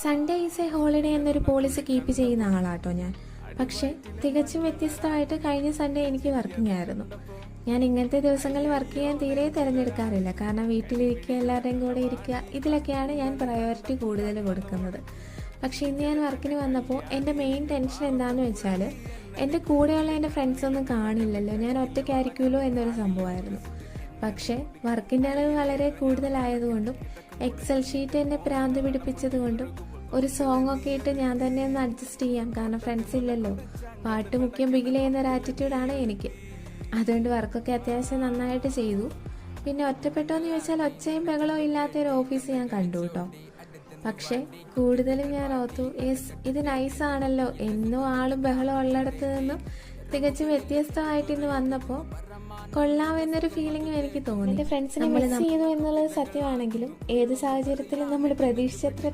Sunday is A holiday എന്നൊരു policy keep ചെയ്യുന്ന ആളാട്ടോ ഞാൻ. പക്ഷേ തികച്ചും വ്യത്യസ്തമായിട്ട് കഴിഞ്ഞ സൺഡേ എനിക്ക് വർക്കിംഗ് ആയിരുന്നു. ഞാൻ ഇങ്ങനത്തെ ദിവസങ്ങളിൽ വർക്ക് ചെയ്യാൻ തീരെ തിരഞ്ഞെടുക്കാറില്ല. കാരണം വീട്ടിലിരിക്കുക, എല്ലാവരുടെയും കൂടെ ഇരിക്കുക, ഇതിലൊക്കെയാണ് ഞാൻ പ്രയോറിറ്റി കൂടുതൽ കൊടുക്കുന്നത്. പക്ഷേ ഇന്ന് ഞാൻ വർക്കിന് വന്നപ്പോൾ എൻ്റെ മെയിൻ ടെൻഷൻ എന്താണെന്ന് വെച്ചാൽ എൻ്റെ കൂടെയുള്ള എൻ്റെ ഫ്രണ്ട്സൊന്നും കാണില്ലല്ലോ, ഞാൻ ഒറ്റയ്ക്കായിരിക്കുമല്ലോ എന്നൊരു സംഭവമായിരുന്നു. പക്ഷേ വർക്കിൻ്റെ അളവ് വളരെ കൂടുതലായതുകൊണ്ടും എക്സൽ ഷീറ്റ് എന്നെ പ്രാന്ത് പിടിപ്പിച്ചതുകൊണ്ടും ഒരു സോങ് ഒക്കെ ഇട്ട് ഞാൻ തന്നെ ഒന്ന് അഡ്ജസ്റ്റ് ചെയ്യാം, കാരണം ഫ്രണ്ട്സ് ഇല്ലല്ലോ, പാട്ട് മുഖ്യം ബിഗിൽ എന്നൊരു ആറ്റിറ്റ്യൂഡാണ് എനിക്ക്. അതുകൊണ്ട് വർക്കൊക്കെ അത്യാവശ്യം നന്നായിട്ട് ചെയ്തു. പിന്നെ ഒറ്റപ്പെട്ടോ എന്ന് ചോദിച്ചാൽ ഒച്ചയും ബഹളവും ഇല്ലാത്തൊരു ഓഫീസ് ഞാൻ കണ്ടു കേട്ടോ. പക്ഷേ കൂടുതലും ഞാൻ ഓർത്തു, ഇത് നൈസാണല്ലോ, എന്നും ആളും ബഹളം ഉള്ളിടത്ത് നിന്നും തികച്ചും വ്യത്യസ്തമായിട്ട് ഇന്ന് വന്നപ്പോൾ കൊള്ളാമെന്നൊരു ഫീലിംഗും എനിക്ക് തോന്നി. എൻ്റെ ഫ്രണ്ട്സിനെ മിസ് ചെയ്തു എന്നുള്ളത് സത്യമാണെങ്കിലും ഏത് സാഹചര്യത്തിലും നമ്മൾ പ്രതീക്ഷിച്ചത്ര